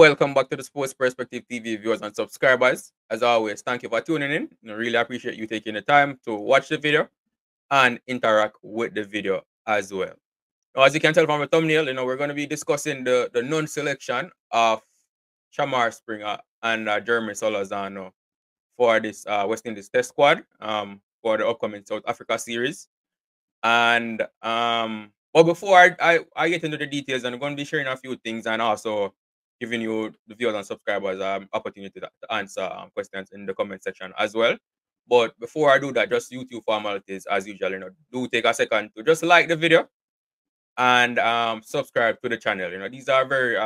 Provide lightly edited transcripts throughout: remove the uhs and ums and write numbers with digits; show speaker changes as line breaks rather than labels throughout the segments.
welcome back to the Sports Perspective TV viewers and subscribers. As always, thank you for tuning in. I really appreciate you taking the time to watch the video and interact with the video as well. Now, as you can tell from the thumbnail, we're going to be discussing the non-selection of Shamar Springer and Jeremy Solozano for this West Indies Test squad for the upcoming South Africa series. And but before I get into the details, I'm going to be sharing a few things and also giving you the viewers and subscribers opportunity to answer questions in the comment section as well. But before I do that, just YouTube formalities as usual. Do take a second to just like the video and subscribe to the channel. These are very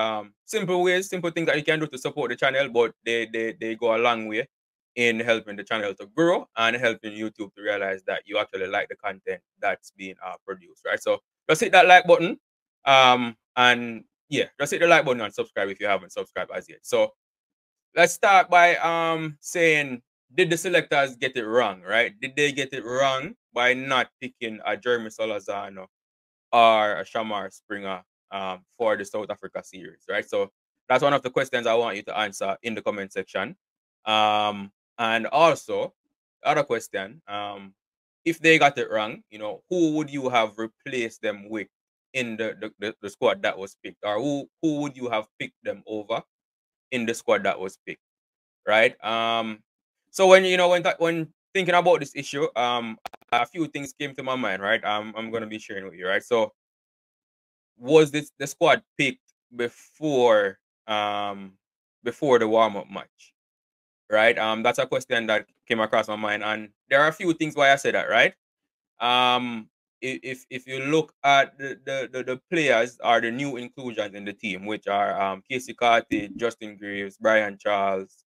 simple ways, simple things that you can do to support the channel, but they go a long way in helping the channel to grow and helping YouTube to realize that you actually like the content that's being produced, right? So just hit that like button, and yeah, just hit the like button and subscribe if you haven't subscribed as yet. So let's start by saying, did the selectors get it wrong, right? Did they get it wrong by not picking a Jeremy Solozano or a Shamar Springer for the South Africa series, right? So that's one of the questions I want you to answer in the comment section. And also, other question, if they got it wrong, who would you have replaced them with in the squad that was picked? Or who would you have picked them over in the squad that was picked, right? So when thinking about this issue, a few things came to my mind, right? I'm gonna be sharing with you, right? So was this the squad picked before the warm-up match? Right? That's a question that came across my mind, and there are a few things why I say that, right? If you look at the players or the new inclusions in the team, which are Casey Carty, Justin Greaves, Brian Charles,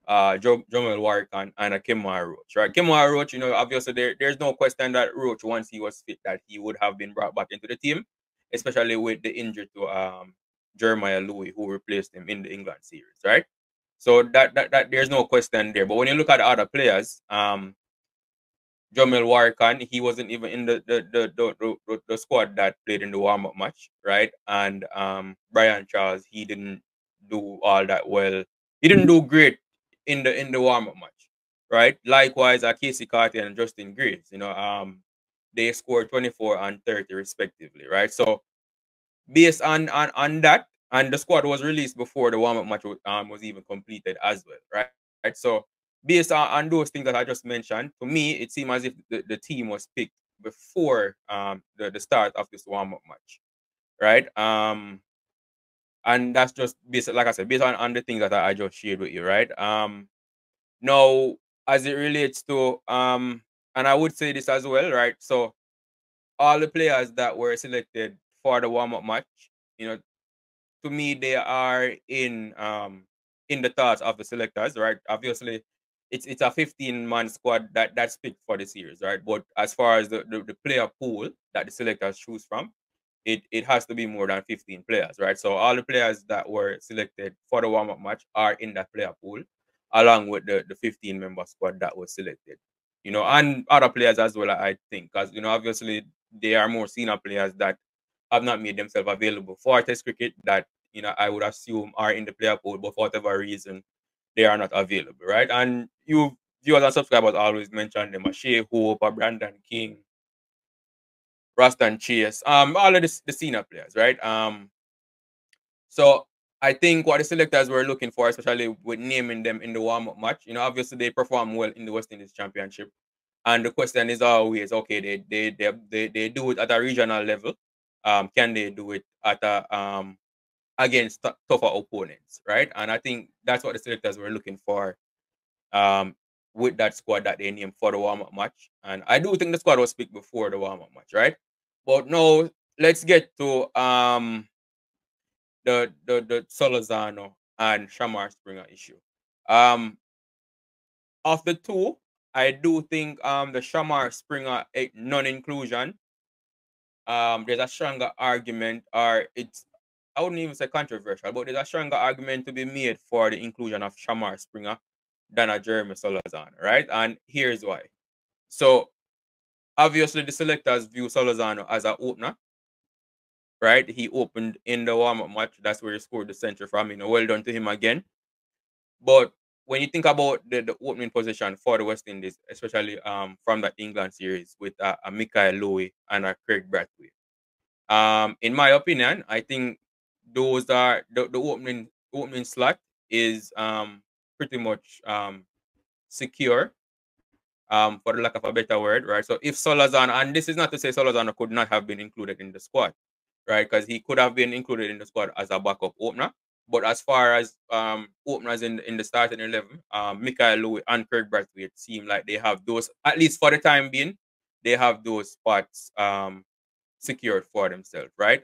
Jomel Warwick, and Kemar Roach, right? Kemar Roach, obviously there's no question that Roach, once he was fit, that he would have been brought back into the team, especially with the injury to Jeremiah Louis, who replaced him in the England series, right? So that there's no question there. But when you look at the other players, Jomel Warwick, he wasn't even in the squad that played in the warm-up match, right? And Brian Charles, he didn't do all that well. He didn't do great in the warm-up match, right? Likewise, Casey Carty and Justin Greaves, they scored 24 and 30 respectively, right? So based on that, and the squad was released before the warm-up match was even completed as well, right? So based on those things that I just mentioned, to me, it seemed as if the team was picked before the start of this warm-up match, right? And that's just based, like I said, based on the things that I just shared with you, right? Now, as it relates to and I would say this as well, right? So all the players that were selected for the warm-up match, to me, they are in the thoughts of the selectors, right? Obviously, it's a 15-man squad that's picked for the series, right? But as far as the player pool that the selectors choose from, it has to be more than 15 players, right? So all the players that were selected for the warm-up match are in that player pool, along with the 15-member squad that was selected. And other players as well, I think, because obviously they are more senior players that have not made themselves available for Test cricket that I would assume are in the player pool, but for whatever reason they are not available, right? And you viewers and subscribers always mention them: Shea Hope, Brandon King, Ruston Chase, all of the senior players, right? So I think what the selectors were looking for, especially with naming them in the warm-up match, obviously they perform well in the West Indies Championship. And the question is always, okay, they do it at a regional level. Can they do it at a against tougher opponents, right? And I think that's what the selectors were looking for with that squad that they named for the warm-up match. And I do think the squad was picked before the warm-up match, right? But now let's get to the Solozano and Shamar Springer issue. Of the two, I do think the Shamar Springer non-inclusion, there's a stronger argument, or I wouldn't even say controversial, but there's a stronger argument to be made for the inclusion of Shamar Springer than a Jeremy Solozano, right? And here's why. So obviously the selectors view Solozano as an opener, right? He opened in the warm-up match. That's where he scored the century from. Well done to him again. But when you think about the opening position for the West Indies, especially from that England series with a Michael Louis and a Craig Brathwaite, in my opinion, I think those are the opening slot is pretty much secure, for the lack of a better word, right? So if Solozano, and this is not to say Solozano could not have been included in the squad, right? Because he could have been included in the squad as a backup opener. But as far as openers in the starting 11, Michael Louis and Craig Brathwaite seem like they have those, at least for the time being, they have those spots secured for themselves, right?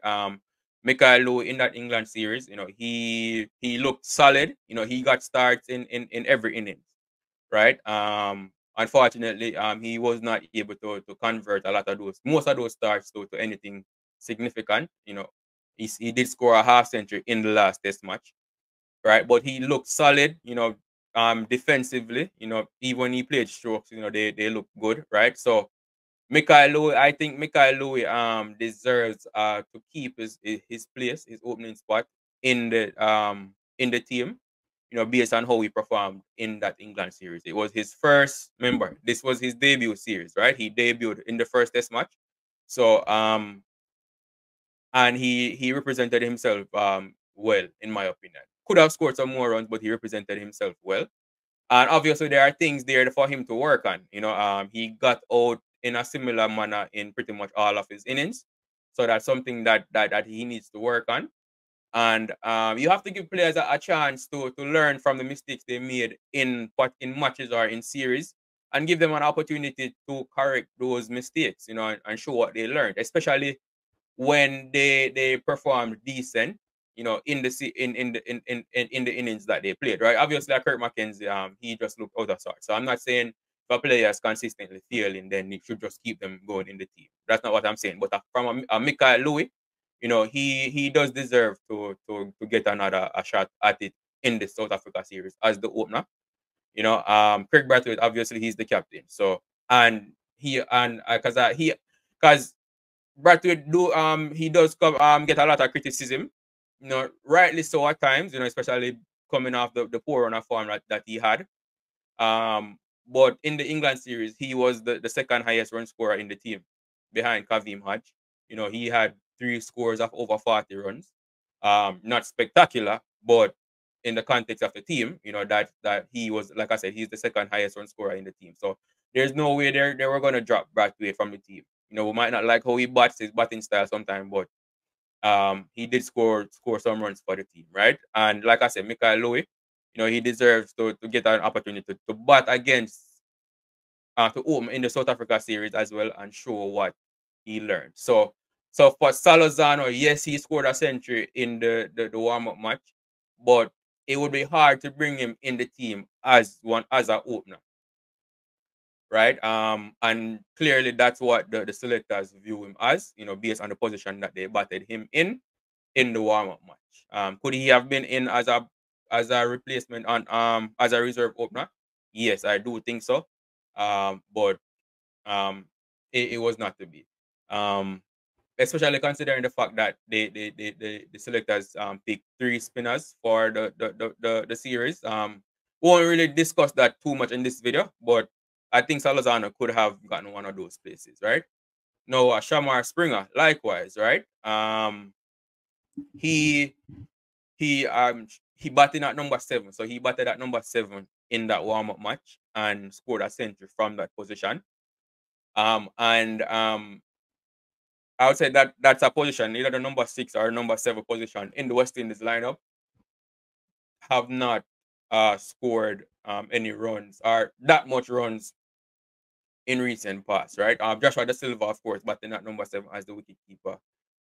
Michael Louis in that England series, he looked solid. He got starts in every inning, right? Unfortunately, he was not able to convert most of those starts to anything significant. He did score a half century in the last test match, right? But he looked solid, defensively, even when he played strokes, they look good, right? So I think Michael Louis deserves to keep his place, his opening spot in the team, based on how he performed in that England series. It was his first, remember, this was his debut series, right? He debuted in the first test match. So and he represented himself well, in my opinion. Could have scored some more runs, but he represented himself well. And obviously, there are things there for him to work on. He got out in a similar manner in pretty much all of his innings. So that's something that he needs to work on. And you have to give players a chance to learn from the mistakes they made in matches or in series, and give them an opportunity to correct those mistakes, and show what they learned, especially when they performed decent, in the in the innings that they played, right? Obviously, like Kurt McKenzie, he just looked out of sorts. So I'm not saying if a player is consistently failing, then you should just keep them going in the team. That's not what I'm saying. But from a Michael Louis, he does deserve to get another a shot at it in the South Africa series as the opener. Craig Brathwaite, obviously he's the captain. So and he and because Brathwaite he does get a lot of criticism, rightly so at times, especially coming off the poor run of form that he had. But in the England series, he was the second highest run scorer in the team, behind Kavim Hodge. He had 3 scores of over 40 runs. Not spectacular, but in the context of the team, that he was, like I said, he's the second highest run scorer in the team. So there's no way they were gonna drop Brathwaite from the team. We might not like how he bats, his batting style sometimes, but he did score some runs for the team, right? And like I said, Michael Louis, he deserves to get an opportunity to bat against to open in the South Africa series as well, and show what he learned. So for Solozano, yes, he scored a century in the warm-up match, but it would be hard to bring him in the team as an opener, right? And clearly that's what the selectors view him as, based on the position that they batted him in the warm-up match. Could he have been in as a replacement on as a reserve opener? Yes, I do think so. But it was not to be. Um, Especially considering the fact that the selectors picked 3 spinners for the series. We won't really discuss that too much in this video, but I think Solozano could have gotten one of those places, right? No, Shamar Springer, likewise, right? He he batted at number 7, so he batted at number 7 in that warm-up match and scored a century from that position. And I would say that's a position, either the number 6 or number 7 position in the West Indies lineup, have not scored any runs or that much runs in recent past, right? Joshua Da Silva, of course, batting at number 7 as the wicket keeper.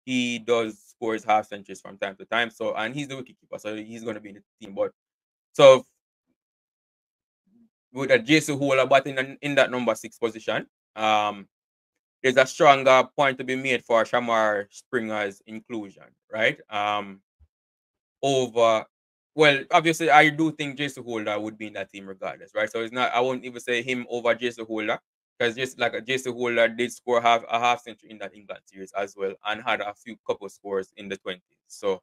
He does score his half centuries from time to time. So, and he's the wicket keeper, so he's going to be in the team. But so with a JC Hooler batting in that number 6 position, there's a stronger point to be made for Shamar Springer's inclusion, right? Over, well, obviously, I do think JC Holder would be in that team regardless, right? So it's not, I won't even say him over JC Holder. because just like Jason Holder did score a half century in that England series as well, and had a few couple scores in the 20s. So,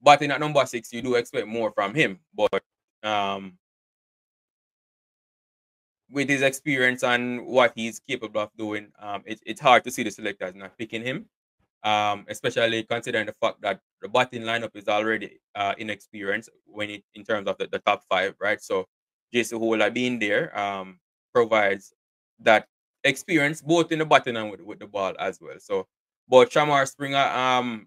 but in at number 6, you do expect more from him. But um, with his experience and what he's capable of doing, it's hard to see the selectors not picking him. Especially considering the fact that the batting lineup is already inexperienced when it in terms of the top 5, right? So Jason Holder being there provides that experience both in the batting and with the ball as well. So, but Shamar Springer,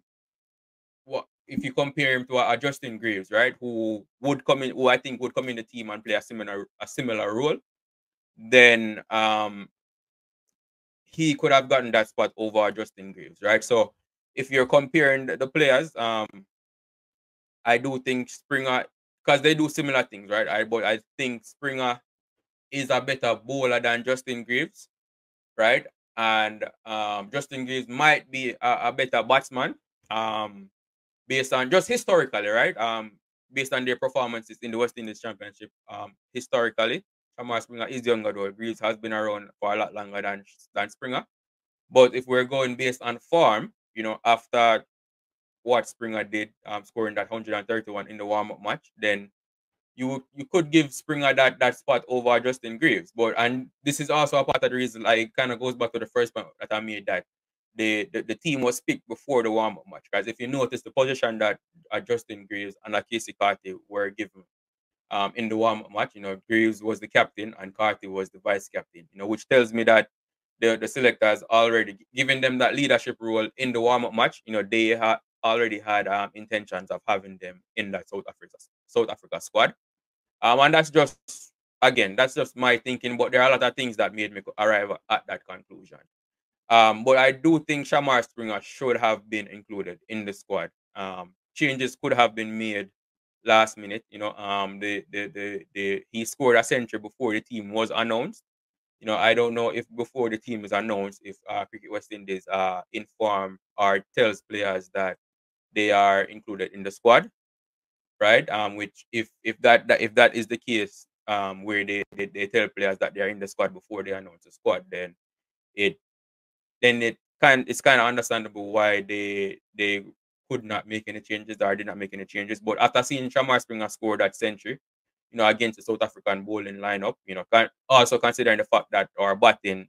what if you compare him to a Justin Greaves, right? Who I think would come in the team and play a similar role, then he could have gotten that spot over Justin Greaves, right? So if you're comparing the players, I do think Springer, because they do similar things, right? But I think Springer is a better bowler than Justin Greaves, right? And Justin Greaves might be a better batsman, based on just historically, right? Based on their performances in the West Indies Championship, historically. Shamar Springer is younger though. Greaves has been around for a lot longer than Springer. But if we're going based on form, after what Springer did, scoring that 131 in the warm-up match, then you could give Springer that spot over Justin Greaves. And this is also a part of the reason, like, it kind of goes back to the first point that I made, that the team was picked before the warm-up match. Guys, if you notice the position that Justin Greaves and Casey Carty were given in the warm-up match, Greaves was the captain and Carty was the vice captain, which tells me that the selectors already given them that leadership role in the warm-up match. They already had intentions of having them in that South Africa squad. And that's just my thinking, but there are a lot of things that made me arrive at that conclusion. But I do think Shamar Springer should have been included in the squad. Changes could have been made last minute. He scored a century before the team was announced. I don't know if before the team is announced, if Cricket West Indies inform or tells players that they are included in the squad, right? Which if that is the case, where they tell players that they are in the squad before they announce the squad, then it it's kind of understandable why they could not make any changes or did not make any changes. But after seeing Shamar Springer score that century, against the South African bowling lineup, also considering the fact that our batting,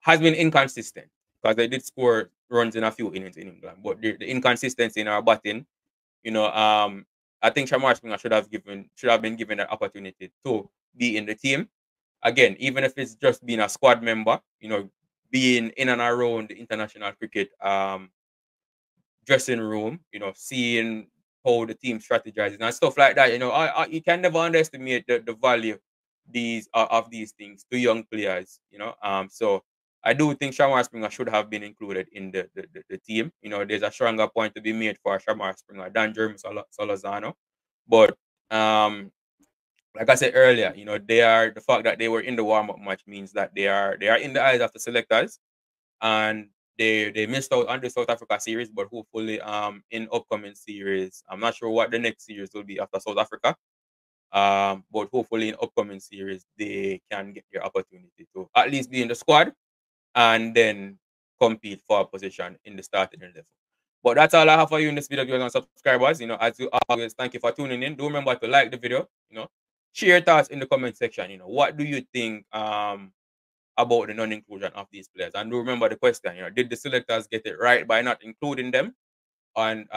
has been inconsistent, because they did score runs in a few innings in England, but the inconsistency in our batting, I think Shamar Springer should have been given an opportunity to be in the team again, even if it's just being a squad member, being in and around the international cricket dressing room, seeing how the team strategizes and stuff like that. You can never underestimate the value of these things to young players. So I do think Shamar Springer should have been included in the team. There's a stronger point to be made for Shamar Springer than Jeremy Solozano. But like I said earlier, the fact that they were in the warm-up match means that they are in the eyes of the selectors, and they missed out on the South Africa series. But hopefully, in upcoming series, I'm not sure what the next series will be after South Africa. But hopefully in upcoming series they can get their opportunity to at least be in the squad and then compete for a position in the starting 11. But that's all I have for you in this video, viewers and subscribers. As you always, thank you for tuning in. Do remember to like the video. Share your thoughts in the comment section. What do you think about the non-inclusion of these players? And do remember the question. Did the selectors get it right by not including them? And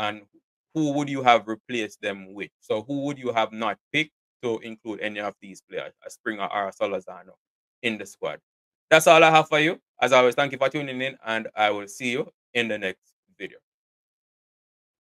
who would you have replaced them with? So who would you have not picked to include any of these players, a Springer or a Solozano, in the squad? That's all I have for you. As always, thank you for tuning in, and I will see you in the next video.